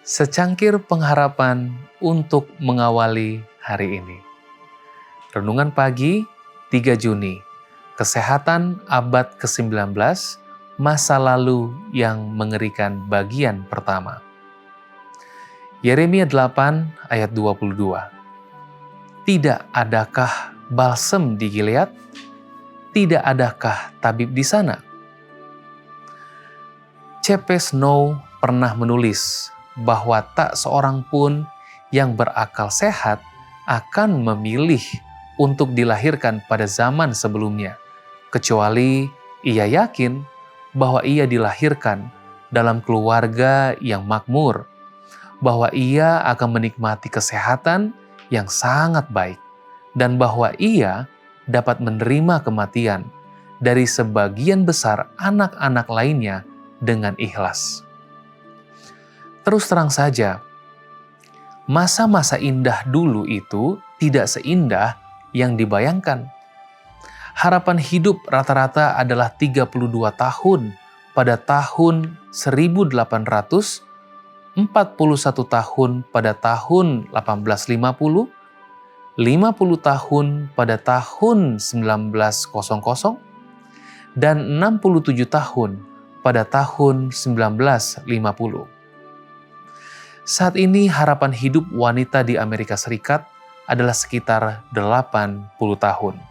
Secangkir pengharapan untuk mengawali hari ini. Renungan pagi 3 Juni, Kesehatan abad ke-19, masa lalu yang mengerikan bagian pertama. Yeremia 8 ayat 22. Tidak adakah balsem di Gilead? Tidak adakah tabib di sana? C.P. Snow pernah menulis bahwa tak seorang pun yang berakal sehat akan memilih untuk dilahirkan pada zaman sebelumnya, kecuali ia yakin bahwa ia dilahirkan dalam keluarga yang makmur, bahwa ia akan menikmati kesehatan yang sangat baik, dan bahwa ia dapat menerima kematian dari sebagian besar anak-anak lainnya dengan ikhlas. Terus terang saja, masa-masa indah dulu itu tidak seindah yang dibayangkan. Harapan hidup rata-rata adalah 32 tahun pada tahun 1800, 41 tahun pada tahun 1850, 50 tahun pada tahun 1900, dan 67 tahun pada tahun 1950. Saat ini harapan hidup wanita di Amerika Serikat adalah sekitar 80 tahun.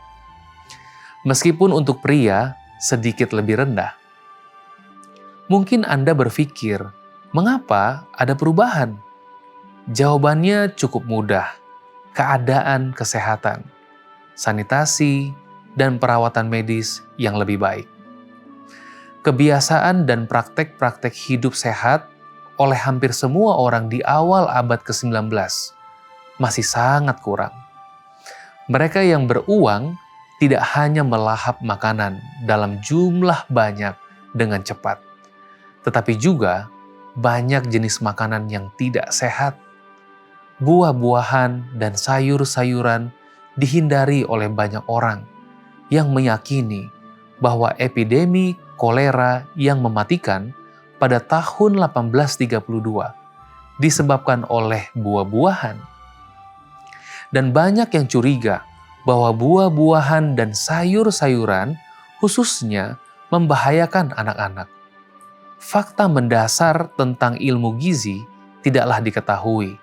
Meskipun untuk pria sedikit lebih rendah. Mungkin Anda berpikir, mengapa ada perubahan? Jawabannya cukup mudah. Keadaan kesehatan, sanitasi, dan perawatan medis yang lebih baik. Kebiasaan dan praktek-praktek hidup sehat oleh hampir semua orang di awal abad ke-19 masih sangat kurang. Mereka yang beruang tidak hanya melahap makanan dalam jumlah banyak dengan cepat, tetapi juga banyak jenis makanan yang tidak sehat. Buah-buahan dan sayur-sayuran dihindari oleh banyak orang yang meyakini bahwa epidemi kolera yang mematikan pada tahun 1832 disebabkan oleh buah-buahan. Dan banyak yang curiga bahwa buah-buahan dan sayur-sayuran khususnya membahayakan anak-anak. Fakta mendasar tentang ilmu gizi tidaklah diketahui.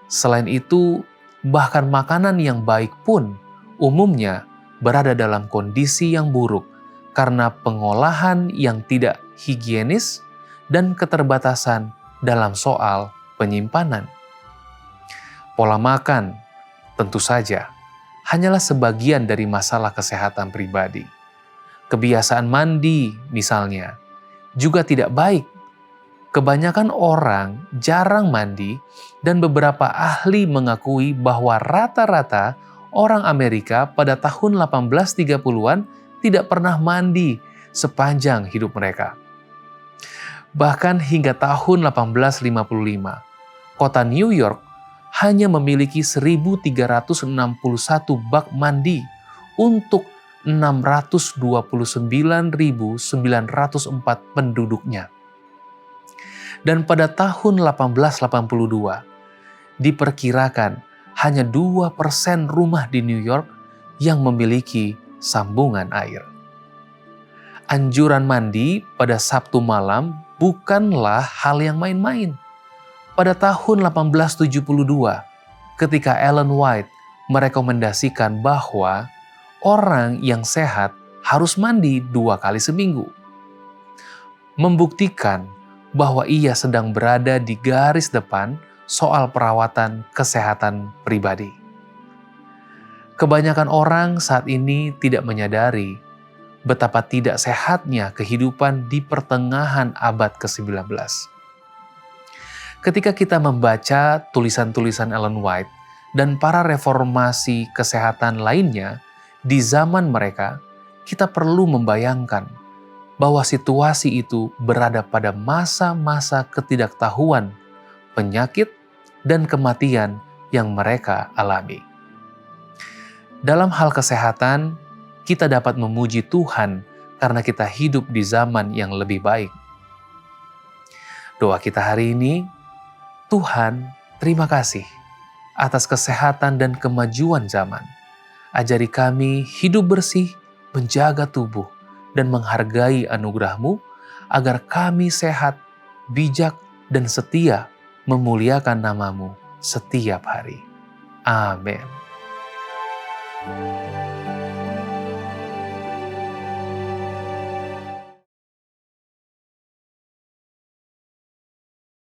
Selain itu, bahkan makanan yang baik pun umumnya berada dalam kondisi yang buruk karena pengolahan yang tidak higienis dan keterbatasan dalam soal penyimpanan. Pola makan, tentu saja, hanyalah sebagian dari masalah kesehatan pribadi. Kebiasaan mandi, misalnya, juga tidak baik. Kebanyakan orang jarang mandi dan beberapa ahli mengakui bahwa rata-rata orang Amerika pada tahun 1830-an tidak pernah mandi sepanjang hidup mereka. Bahkan hingga tahun 1855, kota New York hanya memiliki 1.361 bak mandi untuk 629.904 penduduknya. Dan pada tahun 1882, diperkirakan hanya 2% rumah di New York yang memiliki sambungan air. Anjuran mandi pada Sabtu malam bukanlah hal yang main-main. Pada tahun 1872, ketika Ellen White merekomendasikan bahwa orang yang sehat harus mandi 2 kali seminggu, membuktikan bahwa ia sedang berada di garis depan soal perawatan kesehatan pribadi. Kebanyakan orang saat ini tidak menyadari betapa tidak sehatnya kehidupan di pertengahan abad ke-19. Ketika kita membaca tulisan-tulisan Ellen White dan para reformasi kesehatan lainnya di zaman mereka, kita perlu membayangkan bahwa situasi itu berada pada masa-masa ketidaktahuan, penyakit, dan kematian yang mereka alami. Dalam hal kesehatan, kita dapat memuji Tuhan karena kita hidup di zaman yang lebih baik. Doa kita hari ini, Tuhan, terima kasih atas kesehatan dan kemajuan zaman. Ajari kami hidup bersih, menjaga tubuh, dan menghargai anugerah-Mu agar kami sehat, bijak, dan setia memuliakan nama-Mu setiap hari. Amin.